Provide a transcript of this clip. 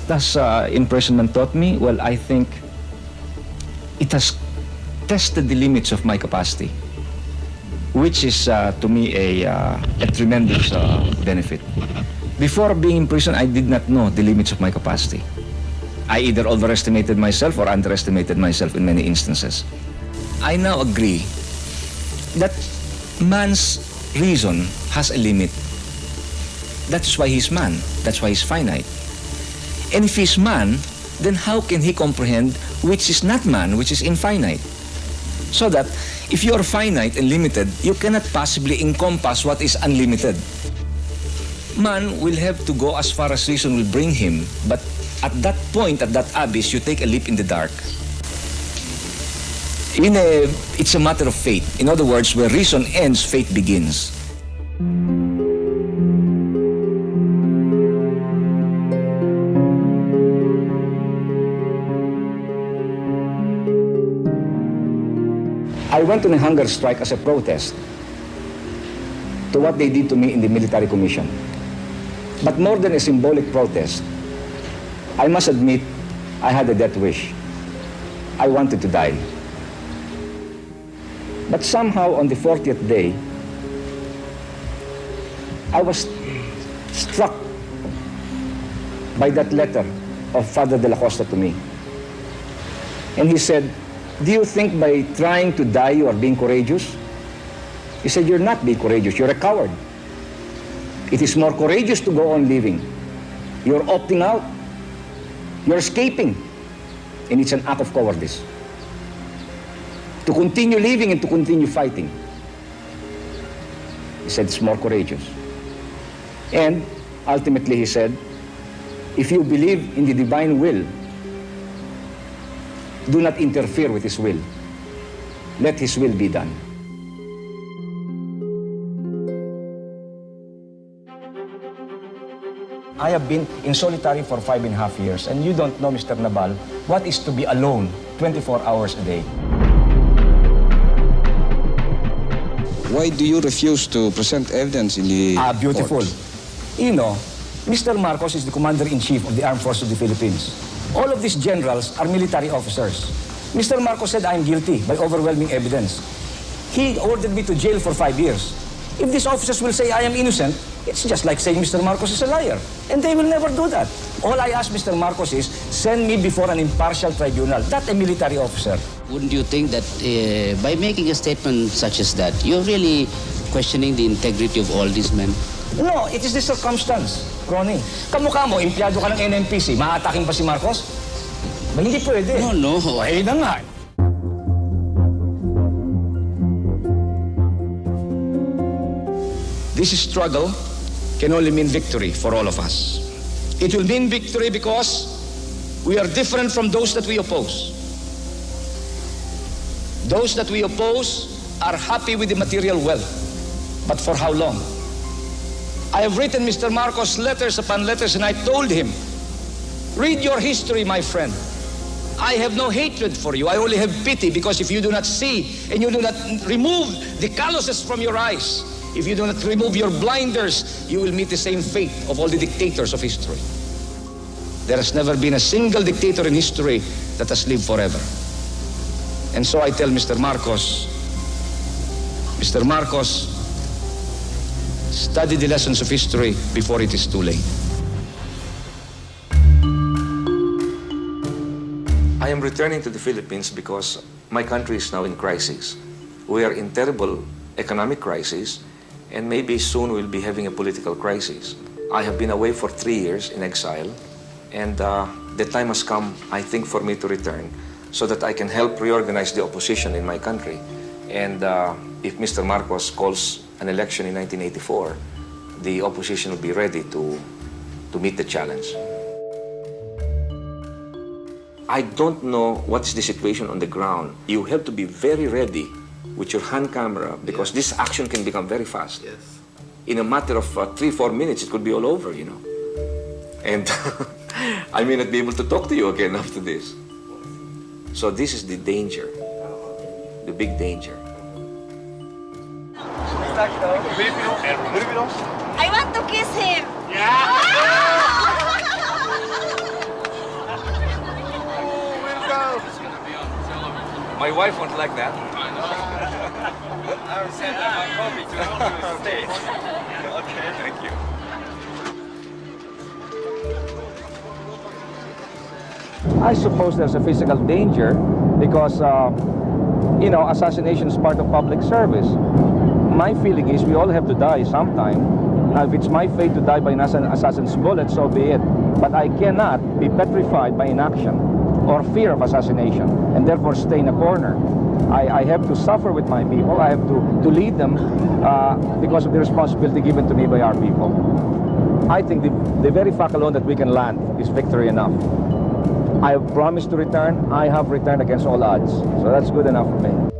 has imprisonment taught me? Well, I think it has tested the limits of my capacity, which is to me a tremendous benefit. Before being in prison, I did not know the limits of my capacity. I either overestimated myself or underestimated myself in many instances. I now agree that man's reason has a limit. That's why he's man. That's why he's finite. And if he's man, then how can he comprehend which is not man, which is infinite? So that if you are finite and limited, you cannot possibly encompass what is unlimited. Man will have to go as far as reason will bring him, but at that point, at that abyss, you take a leap in the dark. It's a matter of fate. In other words, where reason ends, fate begins. I went on a hunger strike as a protest to what they did to me in the military commission. But more than a symbolic protest, I must admit I had a death wish. I wanted to die. But somehow on the 40th day, I was struck by that letter of Father de la Costa to me. And he said, "Do you think by trying to die you are being courageous?" He said, "You're not being courageous, you're a coward. It is more courageous to go on living. You're opting out. You're escaping. And it's an act of cowardice. To continue living and to continue fighting." He said, "It's more courageous." And ultimately he said, "If you believe in the divine will, do not interfere with his will. Let his will be done." I have been in solitary for 5.5 years, and you don't know, Mr. Nabal, what is to be alone 24 hours a day. Why do you refuse to present evidence in the Beautiful. court? You know, Mr. Marcos is the Commander-in-Chief of the Armed Forces of the Philippines. All of these generals are military officers. Mr. Marcos said I'm guilty by overwhelming evidence. He ordered me to jail for 5 years. If these officers will say I am innocent, it's just like saying Mr. Marcos is a liar. And they will never do that. All I ask Mr. Marcos is, send me before an impartial tribunal, not a military officer. Wouldn't you think that by making a statement such as that, you're really questioning the integrity of all these men? No, it is the circumstance, Ronnie. Kamukha mo, empleyado ka ng NMPC, maataking pa si Marcos? Ba, hindi pwede. No. Ay na nga. This struggle can only mean victory for all of us. It will mean victory because we are different from those that we oppose. Those that we oppose are happy with the material wealth. But for how long? I have written Mr. Marcos letters upon letters, and I told him, read your history, my friend. I have no hatred for you. I only have pity, because if you do not see and you do not remove the calluses from your eyes, if you do not remove your blinders, you will meet the same fate of all the dictators of history. There has never been a single dictator in history that has lived forever. And so I tell Mr. Marcos, study the lessons of history before it is too late. I am returning to the Philippines because my country is now in crisis. We are in terrible economic crisis, and maybe soon we'll be having a political crisis. I have been away for 3 years in exile, and the time has come, I think, for me to return so that I can help reorganize the opposition in my country. And if Mr. Marcos calls an election in 1984, the opposition will be ready to meet the challenge. I don't know what's the situation on the ground. You have to be very ready with your hand camera, because this action can become very fast. Yes. In a matter of 3-4 minutes, it could be all over, you know. And I may not be able to talk to you again after this. So this is the danger, the big danger. I want to kiss him. My wife won't like that. I will send my coffee to the stage. Okay, thank you. I suppose there's a physical danger because, assassination is part of public service. My feeling is we all have to die sometime. Now, if it's my fate to die by an assassin's bullet, so be it. But I cannot be petrified by inaction or fear of assassination and therefore stay in a corner. I have to suffer with my people. I have to lead them because of the responsibility given to me by our people. I think the very fact alone that we can land is victory enough. I have promised to return. I have returned against all odds. So that's good enough for me.